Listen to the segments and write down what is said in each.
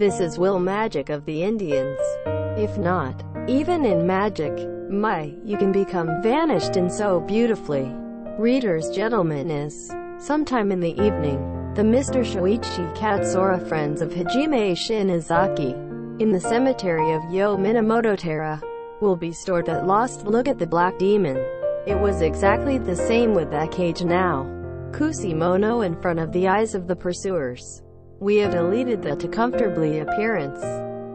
This is will magic of the Indians. If not, even in magic, you can become vanished in so beautifully. Reader's gentleman is, sometime in the evening, the Mr. Shoichi Katsura friends of Hajime Shinozaki, in the cemetery of Yo Minamoto-tera, will be stored at lost. Look at the black demon. It was exactly the same with that cage now. Kusimono in front of the eyes of the pursuers. We have deleted the to comfortably appearance.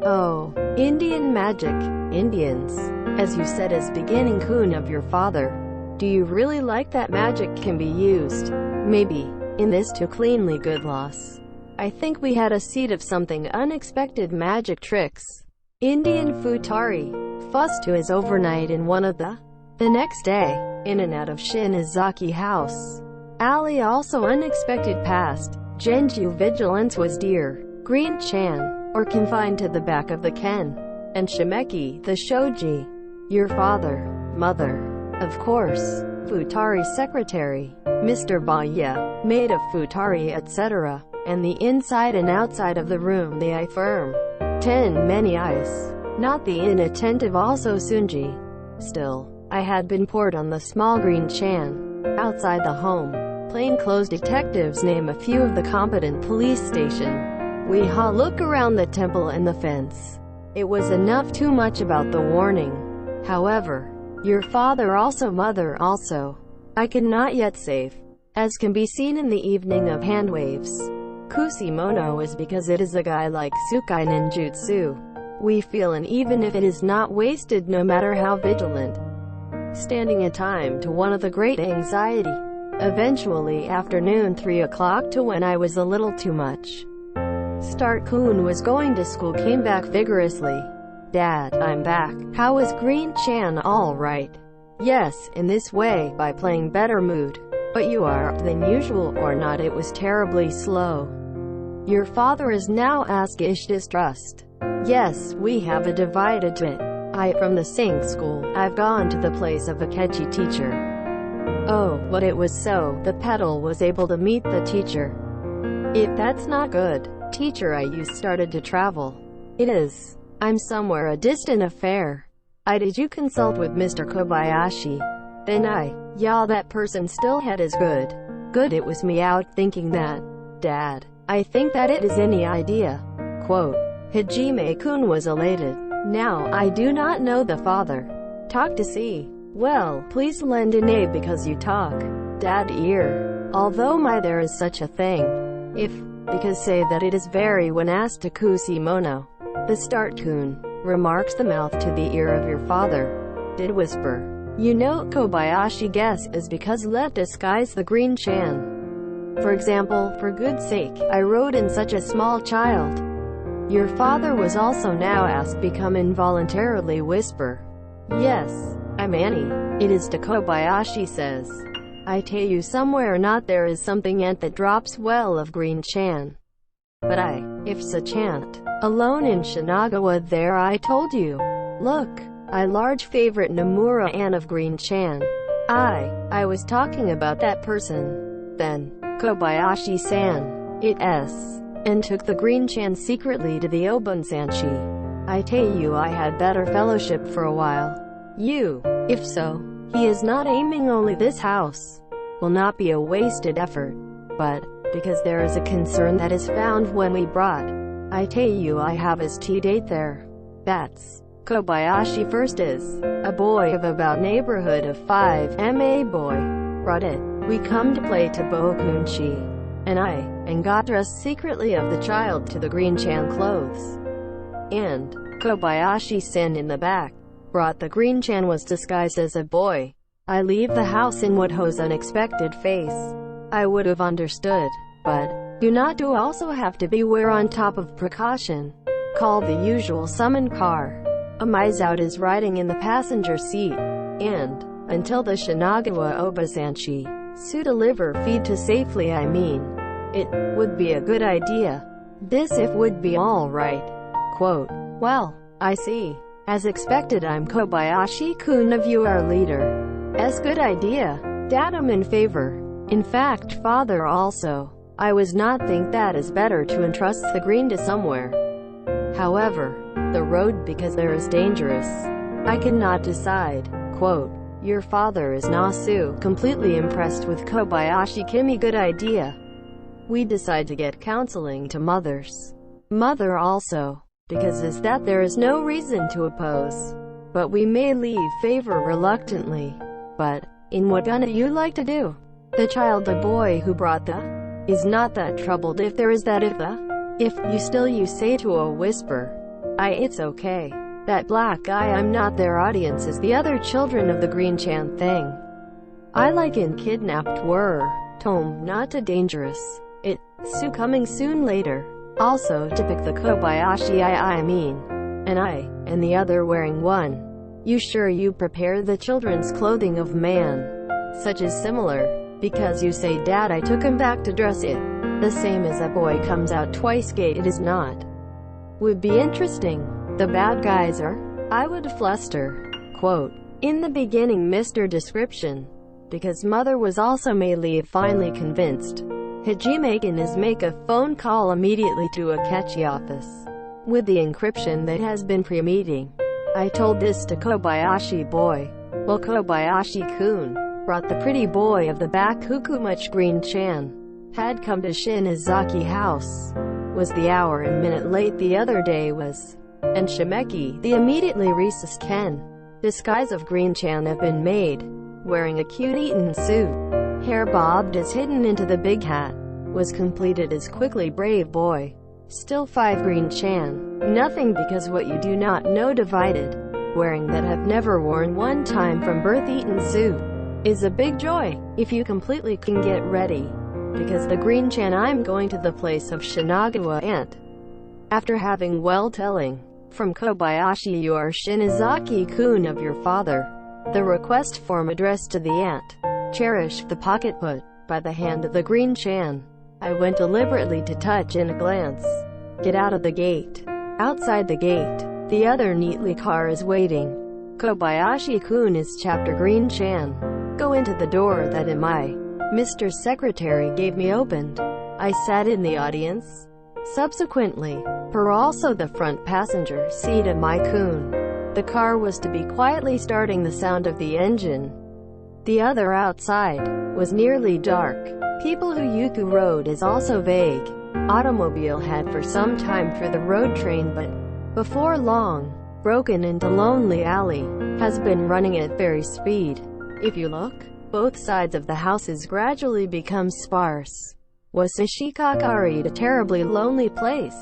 Oh, Indian magic, Indians, as you said as beginning kun of your father. Do you really like that magic can be used? Maybe, in this too cleanly good loss. I think we had a seed of something unexpected magic tricks. Indian futari, fuss to his overnight in one of the next day, in and out of Shinozaki house. Ali also unexpected past. Genju vigilance was dear. Green Chan, or confined to the back of the ken. And Shimeki, the shoji. Your father, mother, of course, futari secretary, Mr. Baya, maid of futari etc., and the inside and outside of the room they affirm. 10 many eyes. Not the inattentive also Sunji. Still, I had been poured on the small Green Chan. Outside the home, plainclothes detectives name a few of the competent police station. We look around the temple and the fence. It was enough too much about the warning. However, your father also mother also. I could not yet save. As can be seen in the evening of hand waves. Kusimono is because it is a guy like Tsukai Ninjutsu. We feel, and even if it is not wasted no matter how vigilant. Standing a time to one of the great anxiety. Eventually afternoon 3 o'clock to when I was a little too much. Start Kun was going to school came back vigorously. Dad, I'm back. How is Green Chan? All right. Yes, in this way, by playing better mood. But you are, than usual or not, it was terribly slow. Your father is now asked ish distrust. Yes, we have a divided bit. From the sing school, I've gone to the place of a Kechi teacher. Oh, but it was so, the pedal was able to meet the teacher. If that's not good, teacher you started to travel. It is. I'm somewhere a distant affair. Did you consult with Mr. Kobayashi? Then yeah, that person still had as good. Good, it was me out thinking that. Dad, I think that it is any idea. Quote, Hajime-kun was elated. Now, I do not know the father. Talk to see. Well, please lend an aid because you talk. Dad ear. Although there is such a thing. If, because say that it is very when asked to Kusimono. The start-kun, remarks the mouth to the ear of your father. Did whisper. You know, Kobayashi guess is because let disguise the Green Chan. For example, for good sake, I rode in such a small child. Your father was also now asked become involuntarily whisper. Yes, I'm Annie. It is to Kobayashi says. I tell you somewhere not there is something ant that drops well of Green Chan. But if such ant, alone in Shinagawa there I told you. Look, large favorite Nomura Ann of Green Chan. I was talking about that person. Then, Kobayashi-san, and took the Green Chan secretly to the Obunsanshi. I tell you I had better fellowship for a while. If so, he is not aiming only this house. Will not be a wasted effort. But, because there is a concern that is found when we brought. I tell you I have his tea date there. That's Kobayashi first is a boy of about neighborhood of 5 ma boy. Brought it. We come to play to Bokunchi. And got dressed secretly of the child to the Green Chan clothes. And Kobayashi-san in the back. Brought the Green Chan was disguised as a boy. I leave the house in Woodho's unexpected face. I would have understood, but do not do also have to beware on top of precaution. Call the usual summon car. Mizout is riding in the passenger seat. And, until the Shinagawa Obasanshi, Su deliver feed to safely it would be a good idea. This if would be all right. Quote, well, I see. As expected I'm Kobayashi-kun of you our leader. Good idea. Dad I'm in favor. In fact father also. I was not think that is better to entrust the green to somewhere. However, the road because there is dangerous. I cannot decide. Quote, your father is Nasu, completely impressed with Kobayashi Kimi. Good idea. We decide to get counseling to mother also, because is that there is no reason to oppose. But we may leave favor reluctantly. But, in what gonna you like to do? The child, the boy who brought the, is not that troubled if there is that if you still you say to a whisper, it's okay. That black guy, I'm not their audience is the other children of the Green Chan thing. I like in kidnapped were, Tom, not too dangerous. Su coming soon later. Also to pick the Kobayashi I mean. And the other wearing one. You sure you prepare the children's clothing of man? Such is similar. Because you say dad I took him back to dress it. The same as a boy comes out twice gay it is not. Would be interesting. The bad guys are? I would fluster. Quote, in the beginning Mr. Description. Because mother was also may leave finally convinced. Hajime can is make a phone call immediately to Akechi office. With the encryption that has been pre-meeting. I told this to Kobayashi boy. Well Kobayashi-kun brought the pretty boy of the back who much Green Chan had come to Shinizaki house. Was the hour and minute late the other day was. And Shimeki, the immediately rhesus Ken. Disguise of Green Chan have been made. Wearing a cute Eton suit. Hair bobbed as hidden into the big hat. Was completed as quickly brave boy. Still 5 Green Chan. Nothing because what you do not know divided. Wearing that have never worn one time from birth Eton suit. Is a big joy, if you completely can get ready. Because the Green Chan I'm going to the place of Shinagawa aunt. After having well telling. From Kobayashi you are Shinizaki-kun of your father. The request form addressed to the aunt. Cherish the pocket put by the hand of the Green Chan. I went deliberately to touch in a glance. Get out of the gate. Outside the gate, the other neatly car is waiting. Kobayashi-kun is chapter Green Chan. Go into the door that Mr. Secretary gave me opened. I sat in the audience. Subsequently, per also the front passenger seat of my kun. The car was to be quietly starting the sound of the engine. The other outside was nearly dark. People who Yuku Road is also vague. Automobile had for some time through the road train but, before long, broken into lonely alley, has been running at very speed. If you look, both sides of the houses gradually become sparse. Was Ishikakari a terribly lonely place?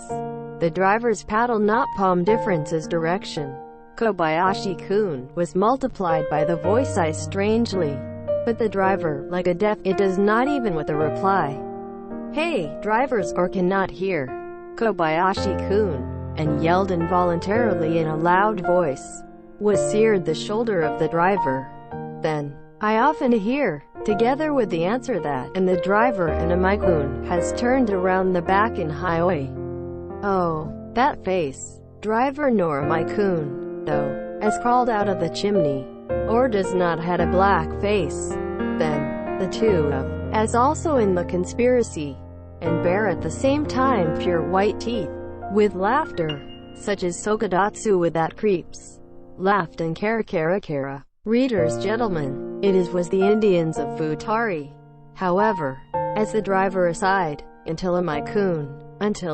The driver's paddle not palm differences direction. Kobayashi-kun was multiplied by the voice I strangely. But the driver, like a deaf, it does not even with a reply. Hey, drivers or cannot hear. Kobayashi-kun, and yelled involuntarily in a loud voice. Was seared the shoulder of the driver. Then, I often hear, together with the answer that, and the driver and Amai-kun has turned around the back in highway. Oh, that face. Driver nor Amai-kun, though, as crawled out of the chimney, or does not had a black face. Then, the two of, as also in the conspiracy, and bear at the same time pure white teeth, with laughter, such as Sokadatsu with that creeps. Laughed and kara. Readers, gentlemen, was the Indians of Futari. However, as the driver aside, until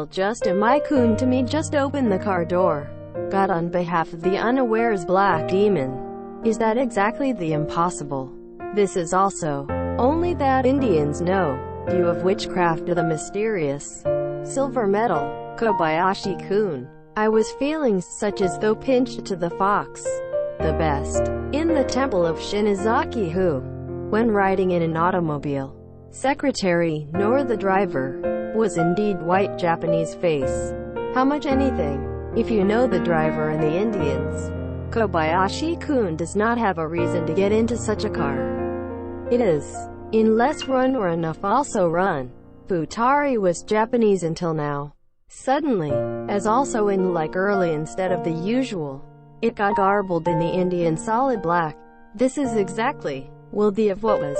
just Amai-kun to me just opened the car door. Got on behalf of the unawares black demon. Is that exactly the impossible? This is also, only that Indians know, view of witchcraft of the mysterious. Silver medal, Kobayashi-kun. I was feeling such as though pinched to the fox. The best, in the temple of Shinizaki who, when riding in an automobile, secretary, nor the driver, was indeed white Japanese face. How much anything, if you know the driver and the Indians. Kobayashi-kun does not have a reason to get into such a car. It is, in less run or enough also run. Futari was Japanese until now. Suddenly, as also in like early instead of the usual, it got garbled in the Indian solid black. This is exactly, will the of what was.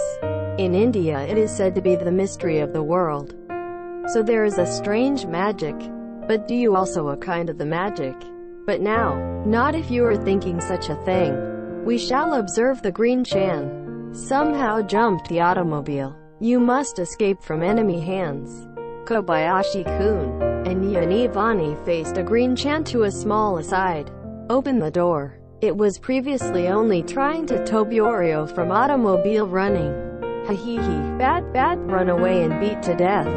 In India it is said to be the mystery of the world. So there is a strange magic. but do you also a kind of the magic? But now, not if you are thinking such a thing. We shall observe the green Chan. Somehow jumped the automobile. You must escape from enemy hands. Kobayashi-kun and Yanivani faced a green Chan to a small aside. Open the door. It was previously only trying to Tobiorio from automobile running. Ha-hee-hee, bad, run away and beat to death.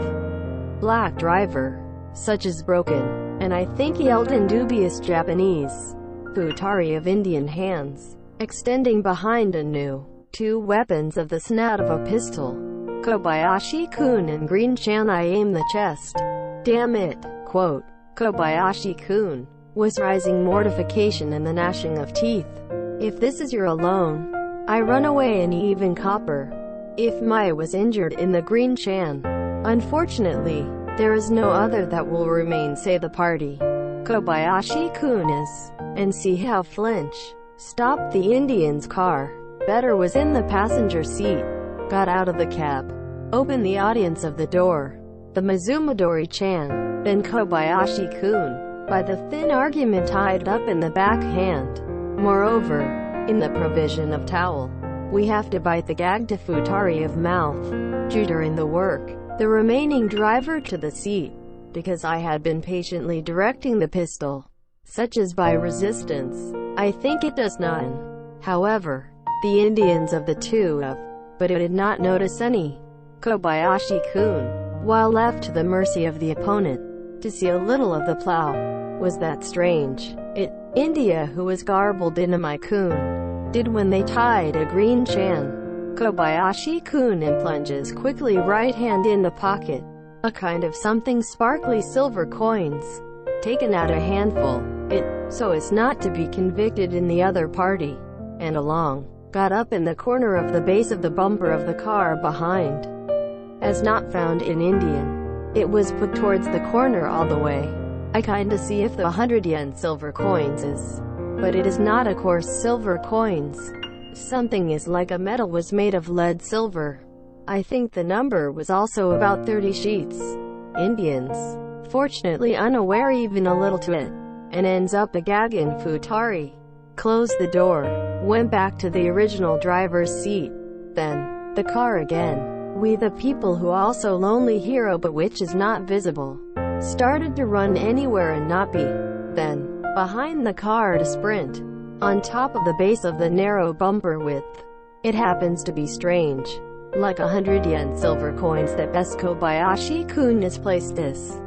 Black driver. Such is broken, and I think yelled in dubious Japanese. Futari of Indian hands, extending behind a new, 2 weapons of the snout of a pistol. Kobayashi-kun and Green Chan I aim the chest. Damn it, quote. Kobayashi-kun was rising mortification and the gnashing of teeth. If this is your alone, I run away and even copper. If Mai was injured in the Green Chan, unfortunately, there is no other that will remain, say the party. Kobayashi-kun is, and see how flinch. Stopped the Indian's car. Better was in the passenger seat. Got out of the cab. Opened the audience of the door. The Mizumadori-chan, then Kobayashi-kun, by the thin argument tied up in the back hand. Moreover, in the provision of towel, we have to bite the gag to Futari of mouth. During the work, the remaining driver to the seat, because I had been patiently directing the pistol, such as by resistance. I think it does not. However, the Indians of the 2 of, but it did not notice any. Kobayashi-kun, while left to the mercy of the opponent, to see a little of the plow. Was that strange? India who was garbled in a Mai-kun, did when they tied a Green Chan. Kobayashi-kun and plunges quickly right hand in the pocket. A kind of something sparkly silver coins. Taken out a handful, so as not to be convicted in the other party. And along, got up in the corner of the base of the bumper of the car behind. As not found in Indian, it was put towards the corner all the way. I kinda see if the 100 yen silver coins is. But it is not a coarse silver coins. Something is like a metal was made of lead silver. I think the number was also about 30 sheets. Indians, fortunately unaware even a little to it, and ends up a gag in Futari. Closed the door, went back to the original driver's seat. Then, the car again. We the people who also lonely hero but which is not visible. Started to run anywhere and not be. Then, behind the car to sprint. On top of the base of the narrow bumper width. It happens to be strange. Like 100 yen silver coins that best Kobayashi-kun has placed this.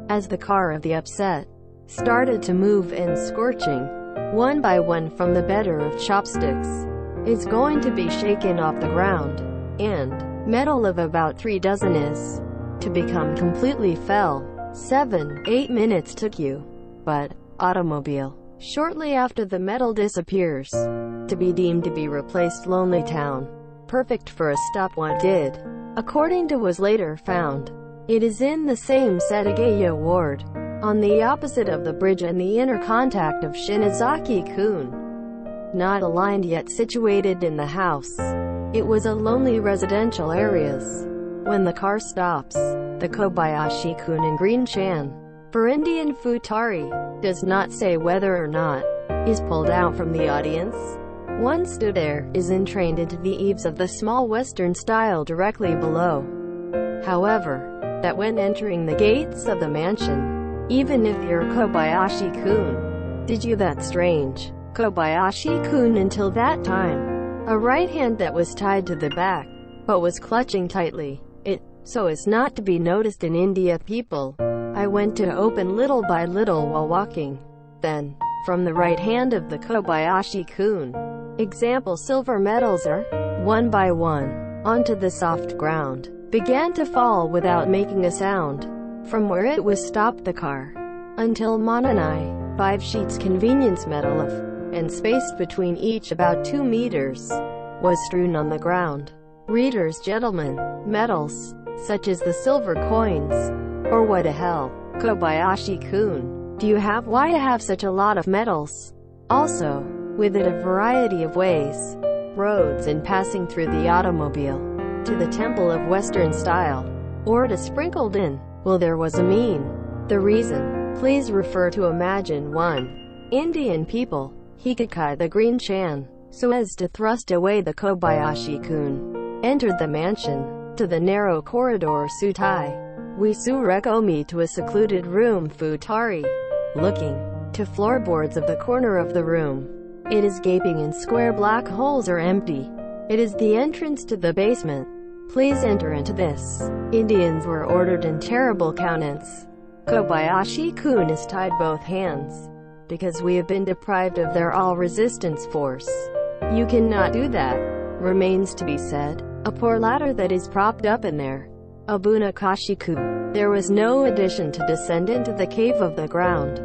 As the car of the upset started to move and scorching, one by one from the better of chopsticks, is going to be shaken off the ground, and metal of about 3 dozen is to become completely fell. 7-8 minutes took you, but automobile. Shortly after the metal disappears, to be deemed to be replaced lonely town. Perfect for a stop one did. According to was later found, it is in the same Setagaya ward, on the opposite of the bridge and the inner contact of Shinazaki-kun. Not aligned yet situated in the house. It was a lonely residential areas. When the car stops, the Kobayashi-kun and Green Chan, for Indian Futari, does not say whether or not, is pulled out from the audience. One stood there, is entrained into the eaves of the small western style directly below. However, that when entering the gates of the mansion, even if you're Kobayashi-kun, did you that strange? Kobayashi-kun until that time, a right hand that was tied to the back, but was clutching tightly, so as not to be noticed in India people. I went to open little by little while walking. Then, from the right hand of the Kobayashi-kun, example silver medals are, one by one, onto the soft ground, began to fall without making a sound, from where it was stopped the car, until Monanai, 5 sheets convenience metal of, and spaced between each about 2 meters, was strewn on the ground. Readers, gentlemen, metals, such as the silver coins, or what the hell, Kobayashi-kun, do you have? Why have such a lot of metals? Also, with it a variety of ways, roads and passing through the automobile, to the temple of Western style, or to sprinkled in. Well, there was a mean. The reason? Please refer to Imagine 1. Indian people. Hikakai the Green Chan, so as to thrust away the Kobayashi-kun, entered the mansion. To the narrow corridor Sutai. We Surekomi to a secluded room Futari. Looking to floorboards of the corner of the room. It is gaping and square black holes are empty. It is the entrance to the basement. Please enter into this. Indians were ordered in terrible countenance. Kobayashi-kun is tied both hands, because we have been deprived of their all-resistance force. You cannot do that. Remains to be said. A poor ladder that is propped up in there. Abuna Kashiku. There was no addition to descend into the cave of the ground.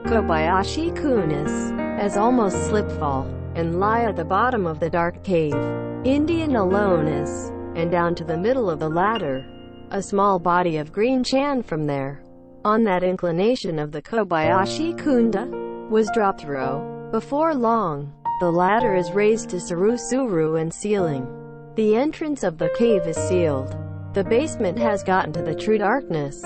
Kobayashi-kun is, as almost slip-fall, and lie at the bottom of the dark cave. Indian alone is, and down to the middle of the ladder. A small body of green Chan from there. On that inclination of the Kobayashi-kunda, was dropped through. Before long, the ladder is raised to Suru and ceiling. The entrance of the cave is sealed. The basement has gotten to the true darkness.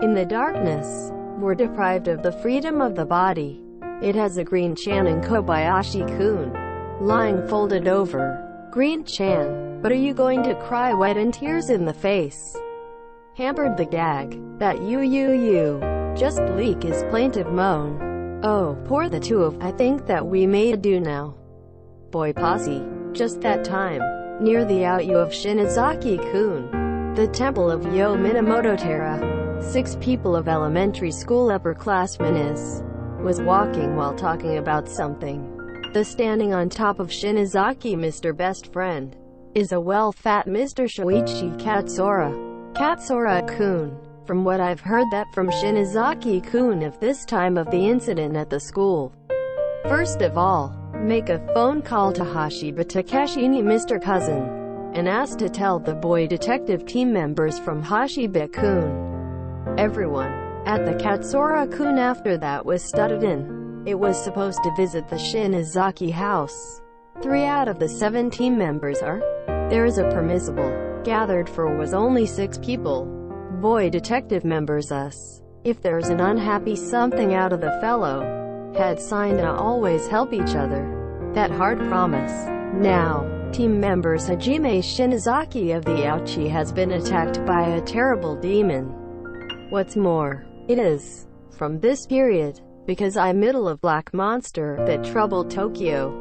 In the darkness, we're deprived of the freedom of the body. It has a Green Chan and Kobayashi-kun, lying folded over. Green Chan, but are you going to cry wet and tears in the face? Hampered the gag, that you, just bleak his plaintive moan. Oh, poor the two of, I think that we may do now. Boy posse, just that time, near the outyu of Shinazaki-kun, the temple of Yo Minamoto-tera, 6 people of elementary school upperclassmen was walking while talking about something. The standing on top of Shinazaki Mr. Best Friend, is a well-fat Mr. Shoichi Katsura. Katsura-kun. From what I've heard that from Shinazaki-kun of this time of the incident at the school. First of all, make a phone call to Hashiba Takeshini Mr. Cousin, and ask to tell the boy detective team members from Hashiba-kun. Everyone at the Katsura-kun after that was studded in. It was supposed to visit the Shinazaki house. 3 out of the 7 team members are. There is a permissible. Gathered for was only 6 people. Boy detective members us. If there's an unhappy something out of the fellow, had signed to always help each other. That hard promise. Now, team members Hajime Shinazaki of the Ouchi has been attacked by a terrible demon. What's more, it is, from this period, because I'm middle of black monster that troubled Tokyo.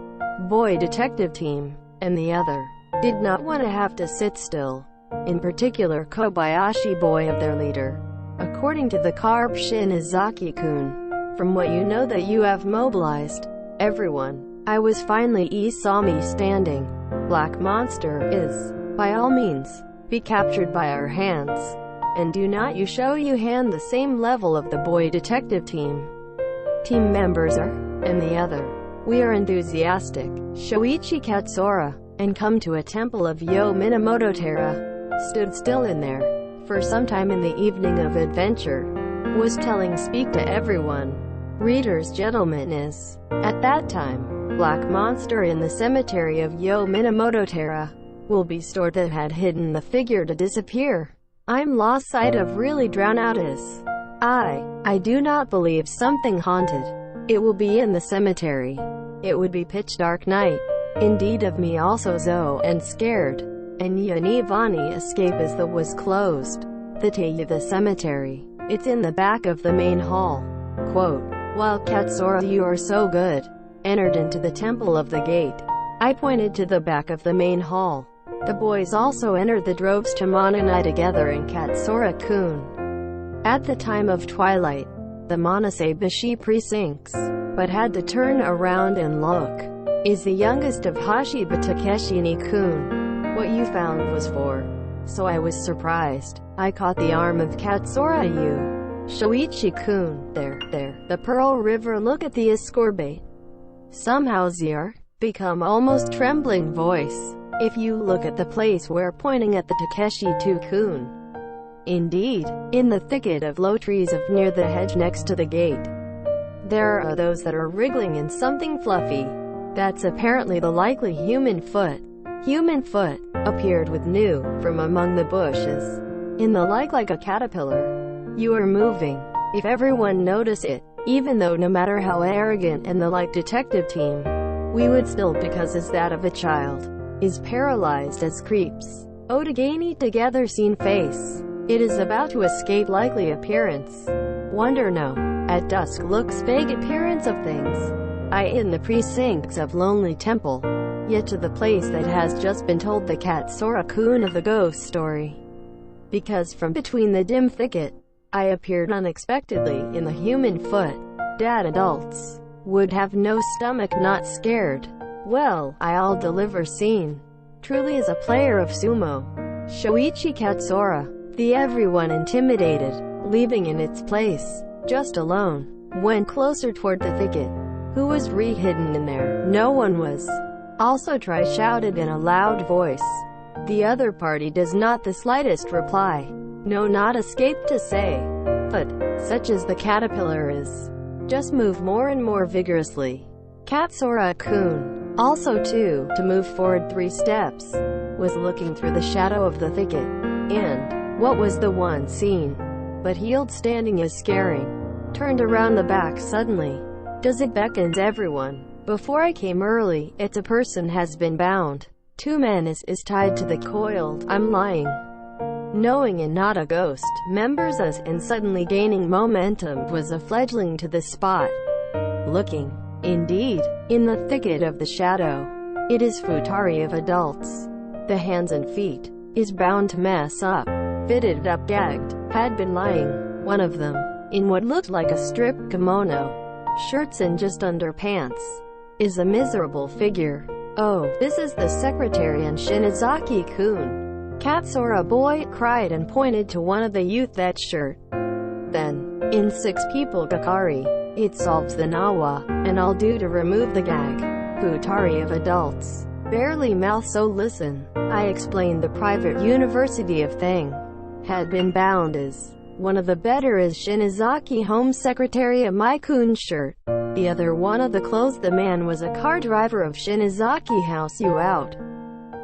Boy detective team, and the other, did not want to have to sit still. In particular Kobayashi boy of their leader. According to the Carp Shinazaki-kun, from what you know that you have mobilized everyone, I was finally saw me standing. Black monster is, by all means, be captured by our hands. And do not you show you hand the same level of the boy detective team. Team members are, and the other. We are enthusiastic. Shoichi Katsura, and come to a temple of Yo Minamoto-tera. Stood still in there, for some time in the evening of adventure. Was telling speak to everyone. Readers gentlemen is, at that time, black monster in the cemetery of Yo Minamoto-tera, will be stored that had hidden the figure to disappear. I'm lost sight of really drown out is. I do not believe something haunted. It will be in the cemetery. It would be pitch dark night. Indeed of me also zo and scared. And Yanivani escape as the was closed. The cemetery. It's in the back of the main hall. Quote, while Katsura you are so good, entered into the temple of the gate. I pointed to the back of the main hall. The boys also entered the droves to Monanai together in Katsura-kun. At the time of twilight, the Monosabashi precincts, but had to turn around and look, is the youngest of Hashiba Takeshini-kun. What you found was for. So I was surprised. I caught the arm of Katsura-you. Shoichi-kun, there, the Pearl River look at the escorbate. Somehow Zier, become almost trembling voice. If you look at the place where pointing at the Takeshi-2-kun. Indeed, in the thicket of low trees of near the hedge next to the gate. There are those that are wriggling in something fluffy. That's apparently the likely human foot. Human foot, appeared with new, from among the bushes. In the like a caterpillar. You are moving. if everyone noticed it, even though no matter how arrogant and the like detective team, we would still, because as that of a child, is paralyzed as creeps. Odagani together seen face. It is about to escape likely appearance. Wonder no. At dusk looks vague appearance of things. I in the precincts of lonely temple. Yet to the place that has just been told the Katsura-kun of the ghost story. Because from between the dim thicket, I appeared unexpectedly in the human foot. Dad adults would have no stomach not scared. Well, I'll deliver scene. Truly as a player of sumo. Shoichi Katsura. The everyone intimidated, leaving in its place, just alone, went closer toward the thicket. Who was hidden in there? No one was. Also try shouted in a loud voice. The other party does not the slightest reply. No, not escape to say. But, such as the caterpillar is, just move more and more vigorously. Katsura-kun, also too, to move forward 3 steps, was looking through the shadow of the thicket. And, what was the one seen? But healed standing is scaring. Turned around the back suddenly. Does it beckons everyone? Before I came early, it's a person has been bound. 2 men is tied to the coiled. I'm lying. Knowing and not a ghost. Members us and suddenly gaining momentum was a fledgling to the spot. Looking. Indeed. In the thicket of the shadow. It is futari of adults. The hands and feet. Is bound to mess up. Fitted up gagged. Had been lying. One of them. In what looked like a strip kimono. Shirts and just underpants. Is a miserable figure. Oh, this is the secretary and Shinazaki-kun. Katsura boy cried and pointed to one of the youth that shirt. Then, in 6 people Gakari. It solves the nawa, and I'll do to remove the gag. Futari of adults. Barely mouth so listen. I explained the private university of Thing. Had been bound as. One of the better is Shinazaki home secretary of my kun shirt. The other one of the clothes the man was a car driver of Shinazaki house you out.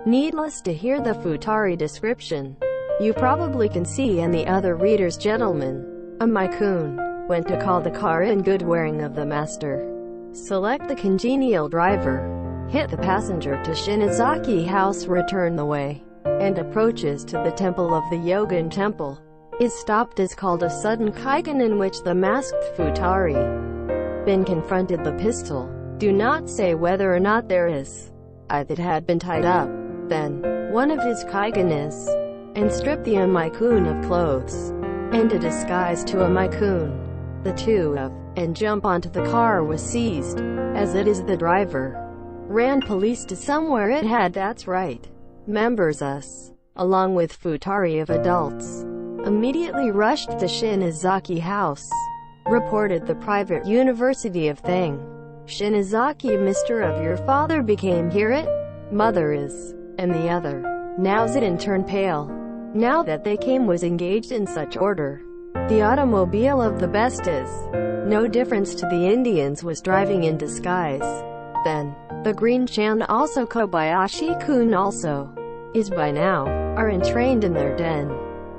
Needless to hear the futari description. You probably can see and the other readers gentlemen. A Maikun went to call the car in good wearing of the master. Select the congenial driver. Hit the passenger to Shinazaki house, return the way. And approaches to the temple of the Yogan temple. Is stopped is called a sudden kaigan in which the masked futari been confronted the pistol. Do not say whether or not there is. I that had been tied up. Then, one of his kaigan is, and stripped the Maikun of clothes, and a disguise to a Maikun. The 2 of, and jump onto the car was seized, as it is the driver. Ran police to somewhere it had, that's right. Members us, along with futari of adults. Immediately rushed to Shinazaki house. Reported the private university of Thing. Shinazaki Mr. of your father became hear it? Mother is. And the other. Now's it in turn pale. Now that they came was engaged in such order. The automobile of the best is. No difference to the Indians was driving in disguise. Then, the Green Chan also Kobayashi-kun also. Is by now. Are entrained in their den.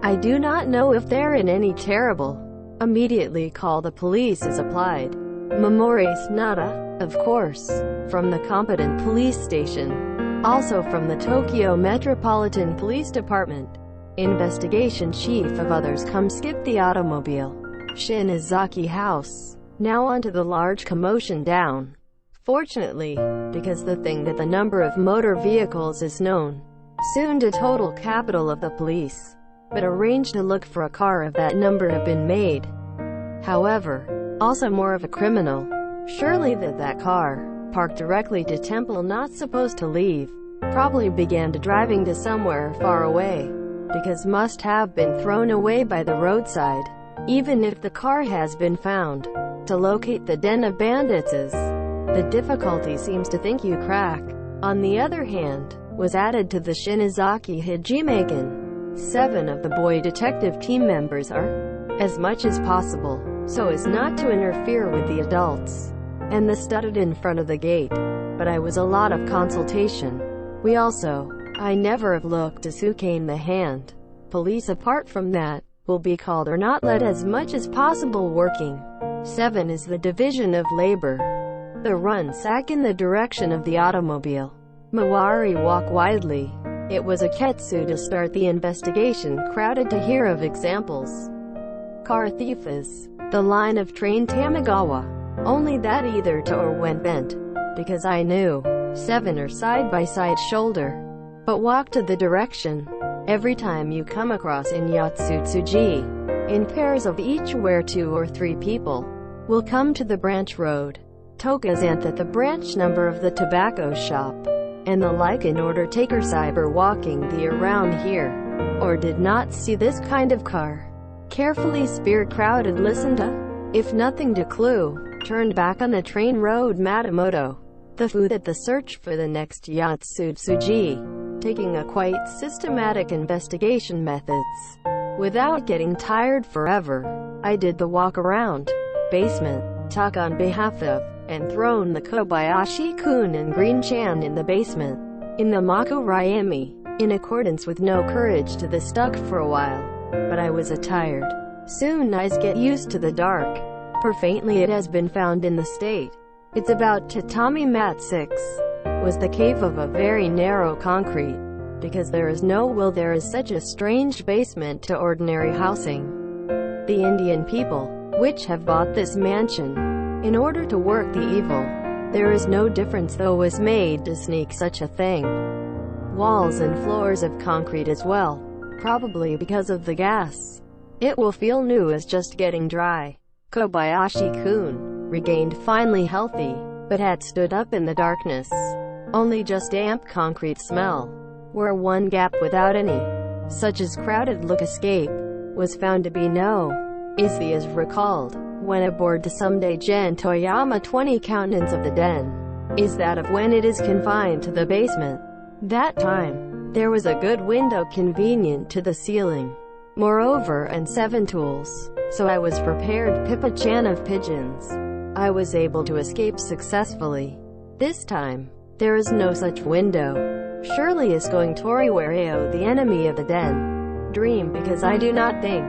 I do not know if they're in any terrible. Immediately call the police is applied. Memores nada, of course, from the competent police station. Also from the Tokyo Metropolitan Police Department. Investigation chief of others come skip the automobile. Shinazaki house. Now onto the large commotion down. Fortunately, because the thing that the number of motor vehicles is known. Soon to total capital of the police. But arranged to look for a car of that number have been made. However, also more of a criminal. Surely that car, parked directly to temple not supposed to leave, probably began to driving to somewhere far away, because must have been thrown away by the roadside. Even if the car has been found, to locate the den of bandits is, the difficulty seems to think you crack. On the other hand, was added to the Shinazaki Hajimegan. 7 of the boy detective team members are, as much as possible, so as not to interfere with the adults, and the studded in front of the gate. But I was a lot of consultation. I never have looked as who came the hand. Police apart from that, will be called or not let as much as possible working. 7 is the division of labor. The run sack in the direction of the automobile. Mawari walk widely. It was a ketsu to start the investigation, crowded to hear of examples. Car thief is the line of train Tamagawa. Only that either to or went bent. Because I knew. 7 are side by side shoulder. But walk to the direction. Every time you come across in Yatsutsuji, in pairs of each where 2 or 3 people will come to the branch road. Tokazant at the branch number of the tobacco shop. And the like in order taker cyber walking the around here. Or did not see this kind of car. Carefully spirit crowded listen to, if nothing to clue, turned back on the train road Matamoto. The food at the search for the next Yatsutsuji, taking a quite systematic investigation methods. Without getting tired forever, I did the walk around, basement, talk on behalf of, and thrown the Kobayashi-kun and Green-chan in the basement, in the Mako Ryami, in accordance with no courage to the stuck for a while. But I was tired. Soon eyes get used to the dark. For faintly it has been found in the state. It's about tatami mat 6. Was the cave of a very narrow concrete. Because there is no will there is such a strange basement to ordinary housing. The Indian people, which have bought this mansion, in order to work the evil, there is no difference though was made to sneak such a thing. Walls and floors of concrete as well. Probably because of the gas. It will feel new as just getting dry. Kobayashi-kun, regained finally healthy, but had stood up in the darkness. Only just damp concrete smell. Where one gap without any, such as crowded look escape, was found to be no. Is the as recalled, when aboard to someday Gen Toyama 20 countenance of the den, is that of when it is confined to the basement. That time. There was a good window convenient to the ceiling. Moreover, and 7 tools. So I was prepared Pippa-chan of pigeons. I was able to escape successfully. This time, there is no such window. Surely is going Toriwareo the enemy of the den. Dream because I do not think.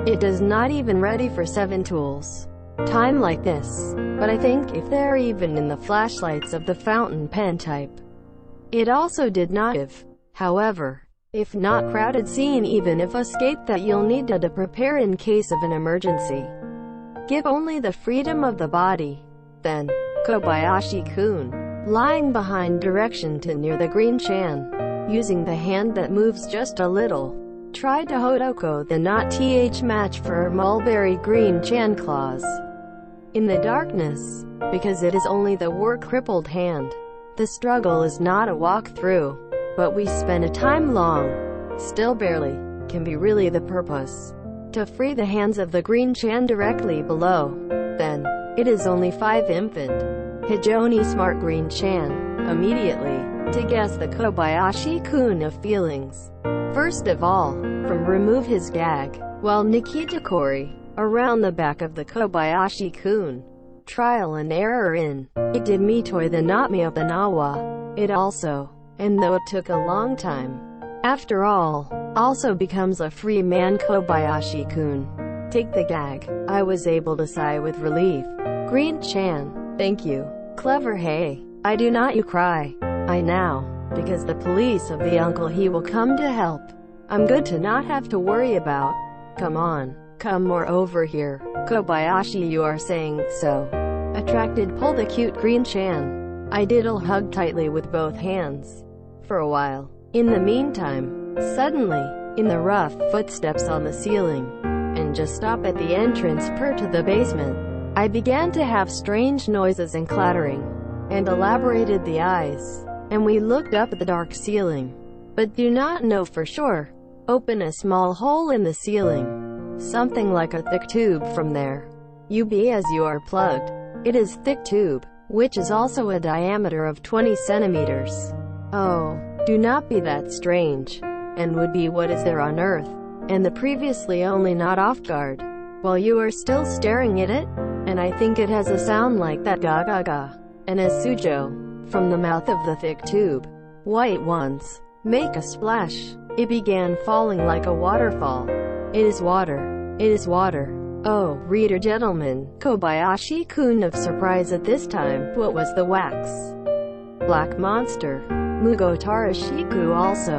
It does not even ready for 7 tools. Time like this. But I think if they're even in the flashlights of the fountain pen type. It also did not have. However, if not crowded scene even if escape that you'll need to prepare in case of an emergency. Give only the freedom of the body. Then, Kobayashi-kun, lying behind direction to near the Green-chan, using the hand that moves just a little, tried to Hodoko the not th match for her mulberry Green-chan claws. In the darkness, because it is only the war-crippled hand. The struggle is not a walk-through. But we spend a time long, still barely, can be really the purpose. To free the hands of the Green-chan directly below. Then, it is only 5 infant. Hijoni smart Green-chan, immediately, to guess the Kobayashi-kun of feelings. First of all, from remove his gag, while Nikitakori, around the back of the Kobayashi-kun. Trial and error in, it did me toy the not me of the Nawa. It also. And though it took a long time, after all, also becomes a free man Kobayashi-kun. Take the gag. I was able to sigh with relief. Green-chan, thank you. Clever hey. I do not you cry. I now. Because the police of the uncle he will come to help. I'm good to not have to worry about. Come on. Come more over here. Kobayashi you are saying so. Attracted pull the cute Green-chan. I diddle hug tightly with both hands. For a while. In the meantime, suddenly, in the rough footsteps on the ceiling, and just stop at the entrance to the basement, I began to have strange noises and clattering, and elaborated the eyes, and we looked up at the dark ceiling, but do not know for sure. Open a small hole in the ceiling, something like a thick tube from there. You be as you are plugged. It is thick tube, which is also a diameter of 20 centimeters. Oh, do not be that strange, and would be what is there on earth, and the previously only not off guard, while you are still staring at it, and I think it has a sound like that ga ga ga, and as Sujo, from the mouth of the thick tube, white ones, make a splash, it began falling like a waterfall. It is water. It is water. Oh, reader gentlemen, Kobayashi-kun of surprise at this time. What was the wax? Black monster. Mugo Tarashiku also.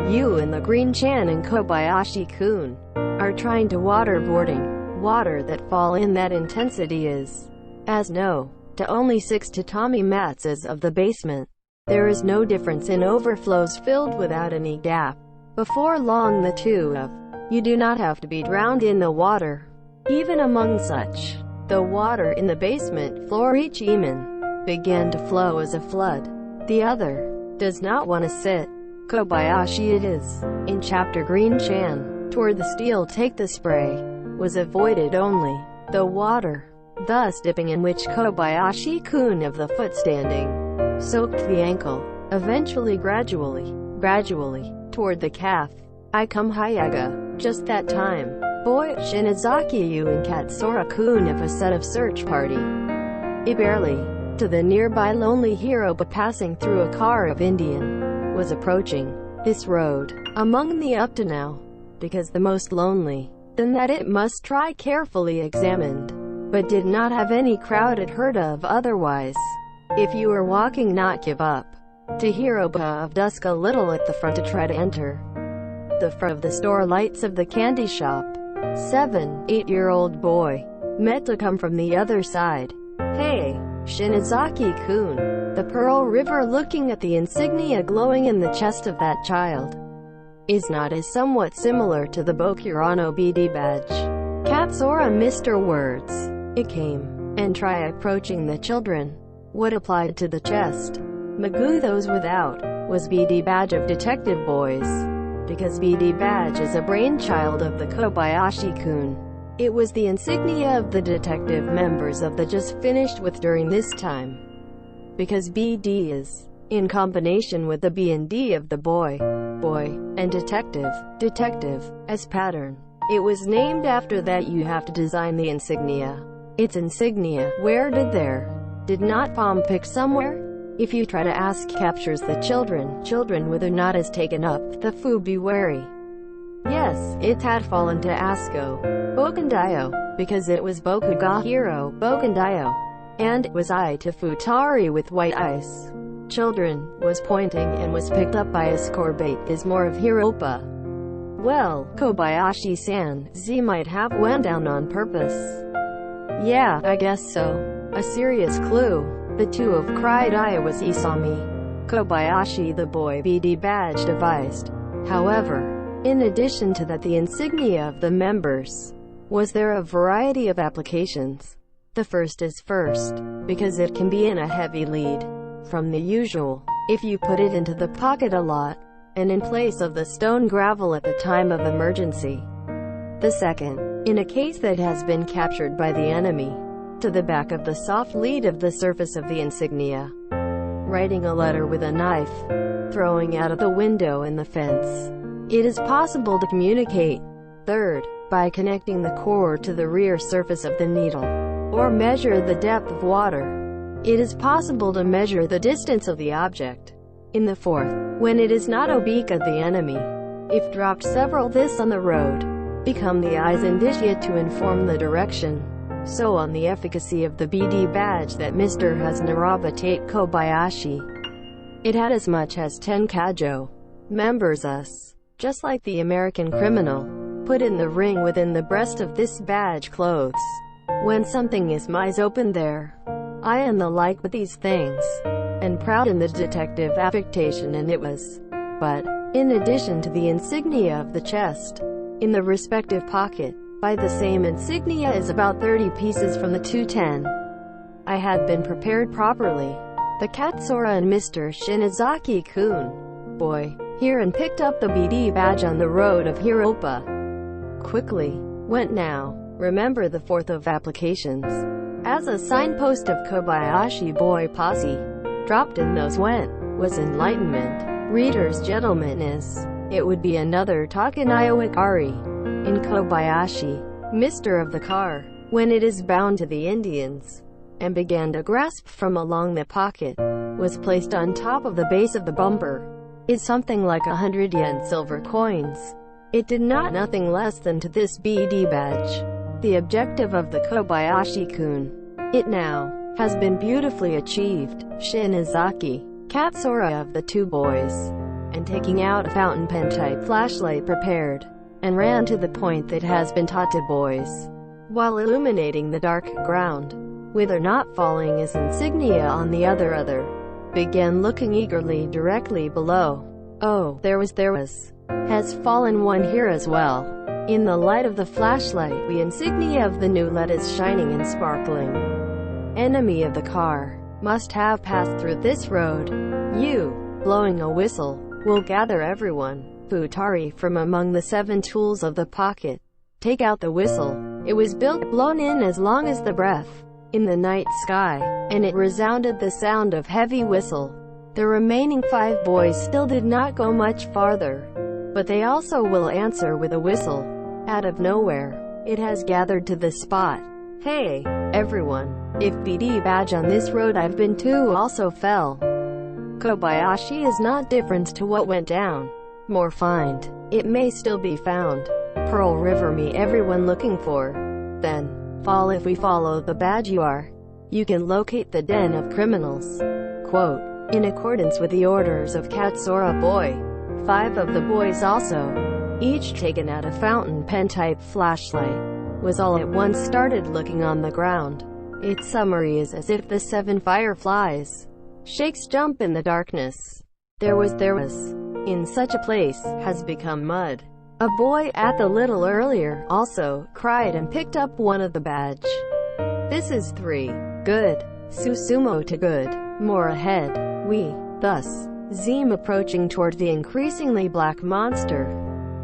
You and the green chan and Kobayashi-kun are trying to waterboarding. Water that fall in that intensity is as no to only 6 tatami mats as of the basement. There is no difference in overflows filled without any gap. Before long the two of you do not have to be drowned in the water. Even among such, the water in the basement floor each Eamon began to flow as a flood. The other does not want to sit. Kobayashi it is. In chapter Green Chan, toward the steel take the spray, was avoided only the water, thus dipping in which Kobayashi-kun of the foot standing soaked the ankle, eventually gradually, toward the calf. I come Hayaga, just that time. Boy, Shinazaki-yu and Katsura-kun of a set of search party. It barely, to the nearby lonely hero but passing through a car of Indian, was approaching this road, among the up to now, because the most lonely, then that it must try carefully examined, but did not have any crowded heard of otherwise. If you are walking not give up, to Hiroba of dusk a little at the front to try to enter the front of the store lights of the candy shop. 7-8-year-old boy met to come from the other side. Hey, Shinazaki-kun. The Pearl River looking at the insignia glowing in the chest of that child is not as somewhat similar to the Bokurano BD badge. Katsura Mr. Words. It came, and try approaching the children. What applied to the chest? Magu those without, was BD badge of detective boys. Because BD badge is a brainchild of the Kobayashi-kun. It was the insignia of the detective members of the just finished with during this time. Because BD is, in combination with the B and D of the boy, and detective, as pattern. It was named after that. You have to design the insignia. Its insignia, where did not palm pick somewhere? If you try to ask captures the children whether not is taken up, the fu be wary. Yes, it had fallen to Asko Bokendayo, because it was Bokuga Hero Bokendayo, and it was I to Futari with white ice. Children, was pointing and was picked up by a score bait is more of Hiropa. Well, Kobayashi-san, Z might have went down on purpose. Yeah, I guess so. A serious clue. The two of cried I was Isami. Kobayashi the boy BD badge devised. However, in addition to that the insignia of the members, was there a variety of applications. The first is first, because it can be in a heavy lead, from the usual, if you put it into the pocket a lot, and in place of the stone gravel at the time of emergency. The second, in a case that has been captured by the enemy, to the back of the soft lead of the surface of the insignia. Writing a letter with a knife, throwing out of the window in the fence. It is possible to communicate. Third, by connecting the core to the rear surface of the needle, or measure the depth of water. It is possible to measure the distance of the object. In the fourth, when it is not oblique of the enemy, if dropped several this on the road, become the eyes indicia to inform the direction. So on the efficacy of the BD badge that Mr. has Narabatate Kobayashi. It had as much as 10 Kajo members us, just like the American criminal, put in the ring within the breast of this badge clothes. When something is mize open there, I and the like with these things, and proud in the detective affectation and it was. But, in addition to the insignia of the chest, in the respective pocket, by the same insignia is about 30 pieces from the 210. I had been prepared properly. The Katsura and Mr. Shinazaki-kun, boy, here and picked up the BD badge on the road of Hiropa. Quickly, went now, remember the fourth of applications. As a signpost of Kobayashi boy posse, dropped in those went, was enlightenment. Readers gentlemen is, it would be another Takanayo Ikari. In Kobayashi, Mr. of the car, when it is bound to the Indians, and began to grasp from along the pocket, was placed on top of the base of the bumper, is something like 100 yen silver coins. It did nothing less than to this BD badge. The objective of the Kobayashi-kun. It now has been beautifully achieved. Shinizaki, Katsura of the two boys, and taking out a fountain pen type flashlight prepared, and ran to the point that has been taught to boys, while illuminating the dark ground, with or not falling his insignia on the other, began looking eagerly directly below. Oh, there was, has fallen one here as well. In the light of the flashlight, the insignia of the new lead is shining and sparkling. Enemy of the car must have passed through this road. You, blowing a whistle, will gather everyone. Futari from among the 7 tools of the pocket. Take out the whistle. It was blown in as long as the breath in the night sky, and it resounded the sound of heavy whistle. The remaining 5 boys still did not go much farther, but they also will answer with a whistle. Out of nowhere, it has gathered to the spot. Hey, everyone, if BD badge on this road I've been to also fell. Kobayashi is not different to what went down. More find. It may still be found. Pearl River me everyone looking for. Then, fall if we follow the badge you can locate the den of criminals. Quote, in accordance with the orders of Katsura boy. 5 of the boys also, each taken out a fountain pen type flashlight, was all at once started looking on the ground. Its summary is as if the 7 fireflies shakes jump in the darkness. There was, in such a place, has become mud. A boy at the little earlier, also, cried and picked up one of the badge. This is 3. Good. Susumo to good. More ahead. We, thus, zoom approaching toward the increasingly black monster.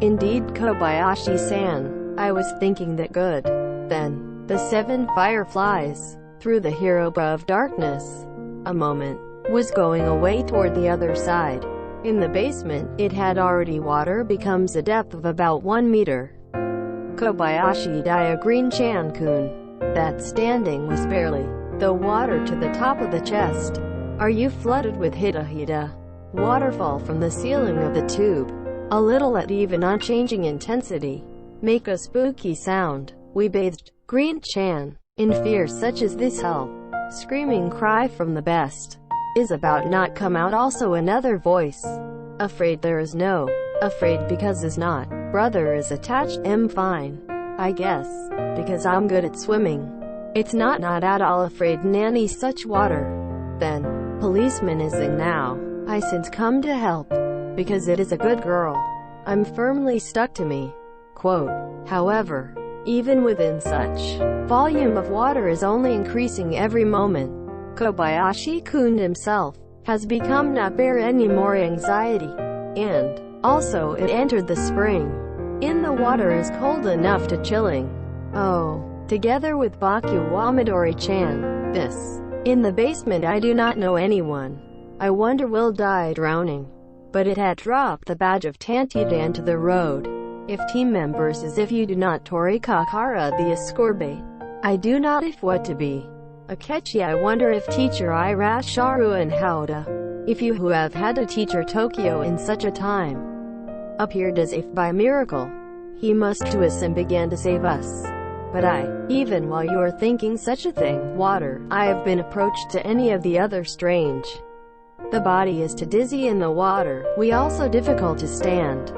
Indeed, Kobayashi-san, I was thinking that good. Then, the 7 fireflies, through the hero of darkness, a moment, was going away toward the other side. In the basement, it had already water becomes a depth of about 1 meter. Kobayashi dia Green-chan-kun. That standing was barely, the water to the top of the chest. Are you flooded with hita? Waterfall from the ceiling of the tube. A little at even unchanging intensity. Make a spooky sound. We bathed. Green-chan, in fear such as this hell. Screaming cry from the best. Is about not come out also another voice. Afraid there is no. Afraid because is not. Brother is attached. Fine. I guess. Because I'm good at swimming. It's not at all afraid nanny such water. Then, policeman is in now. I since come to help. Because it is a good girl. I'm firmly stuck to me. Quote, however, even within such volume of water is only increasing every moment. Kobayashi-kun himself has become not bear any more anxiety. And, also it entered the spring. In the water is cold enough to chilling. Oh, together with Baku Wamadori-chan, this. In the basement I do not know anyone. I wonder will die drowning. But it had dropped the badge of Tantidan to the road. If team members as if you do not Tori Kakara the escorbate. I do not if what to be. Akechi I wonder if teacher Irasharu and Howda. If you who have had to teacher Tokyo in such a time. Appeared as if by miracle. He must to us and began to save us. But even while you are thinking such a thing, water, I have been approached to any of the other strange. The body is too dizzy in the water, we also difficult to stand.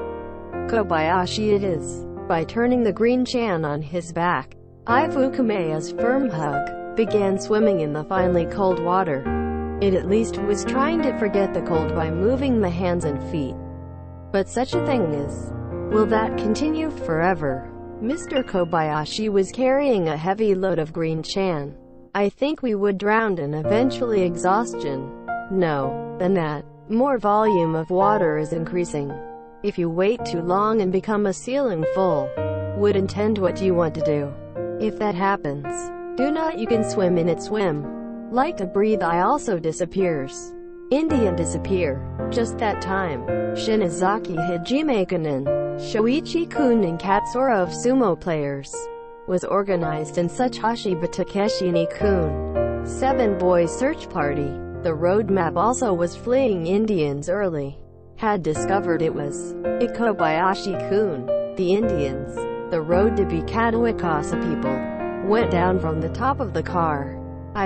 Kobayashi it is. By turning the Green-chan on his back, Ifukume's firm hug, began swimming in the finely cold water. It at least was trying to forget the cold by moving the hands and feet. But such a thing is. Will that continue forever? Mr. Kobayashi was carrying a heavy load of Green-chan. I think we would drown and eventually exhaustion. No, than that. More volume of water is increasing. If you wait too long and become a ceiling full, would intend what you want to do. If that happens, do not you can swim in it swim. Like to breathe I also disappears. Indian disappear. Just that time, Shinizaki Hajime-kun, Shoichi-kun and Katsura of sumo players, was organized in such Hashiba Takeshi-kun. 7 boys search party. The roadmap also was fleeing Indians early. Had discovered it was Kobayashi-kun. The Indians, the road to Bikatawakasa people, went down from the top of the car.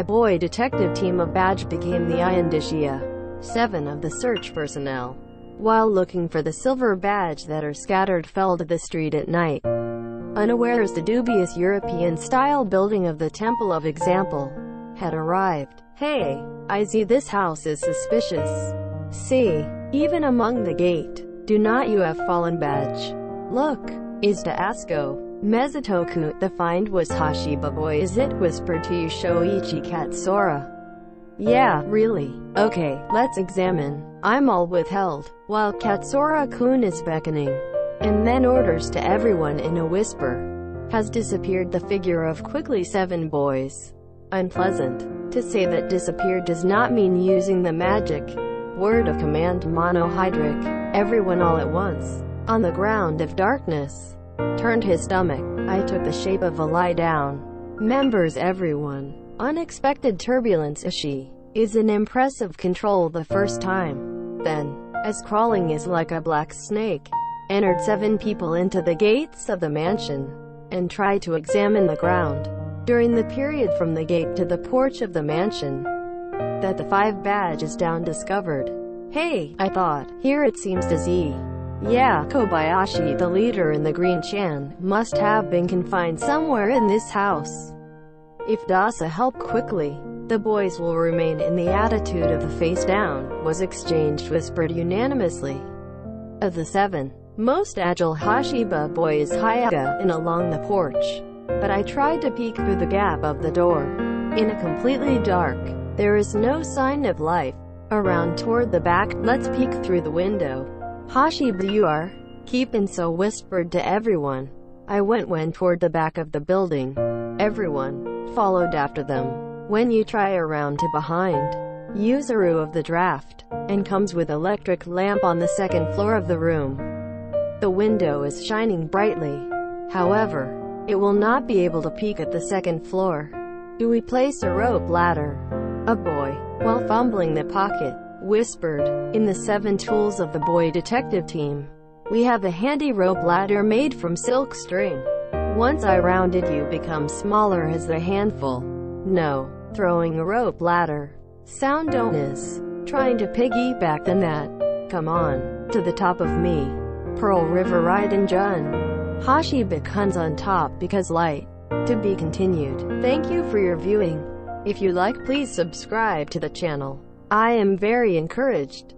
Boy detective team of badge became the Iandishia. 7 of the search personnel, while looking for the silver badge that are scattered, fell to the street at night. Unawares the dubious European-style building of the Temple of Example had arrived. Hey, I see this house is suspicious. See, even among the gate, do not you have fallen badge? Look, is to Asko. Mezutoku, the find was Hashiba boy, is it? Whispered to Shoichi Katsura. Yeah, really. Okay, let's examine. I'm all withheld, while Katsura-kun is beckoning, and then orders to everyone in a whisper. Has disappeared the figure of quickly 7 boys. Unpleasant. To say that disappeared does not mean using the magic word of command monohydric. Everyone all at once, on the ground of darkness, turned his stomach. I took the shape of a lie down. Members everyone. Unexpected turbulence is an impressive control the first time. Then, as crawling is like a black snake, entered 7 people into the gates of the mansion, and tried to examine the ground. During the period from the gate to the porch of the mansion, that the 5 badge is down discovered. Hey, I thought, here it seems to Z. Yeah, Kobayashi, the leader in the Green Chan, must have been confined somewhere in this house. If Dasa help quickly, the boys will remain in the attitude of the face down, was exchanged whispered unanimously. Of the 7, most agile Hashiba boy is Hayaga, in along the porch. But I tried to peek through the gap of the door. In a completely dark, there is no sign of life. Around toward the back, let's peek through the window. Hashiba you are, keepin' so whispered to everyone. I went toward the back of the building. Everyone followed after them. When you try around to behind, Yuzuru of the draft, and comes with electric lamp on the 2nd floor of the room. The window is shining brightly. However, it will not be able to peek at the 2nd floor. Do we place a rope ladder? A boy, while fumbling the pocket, whispered, in the 7 tools of the boy detective team. We have a handy rope ladder made from silk string. Once I rounded you become smaller as the handful. No, throwing a rope ladder. Sound bonus. Trying to piggyback the net. Come on, to the top of me. Pearl River Raiden Jun. Hashiba comes on top because light. To be continued. Thank you for your viewing. If you like, please subscribe to the channel. I am very encouraged.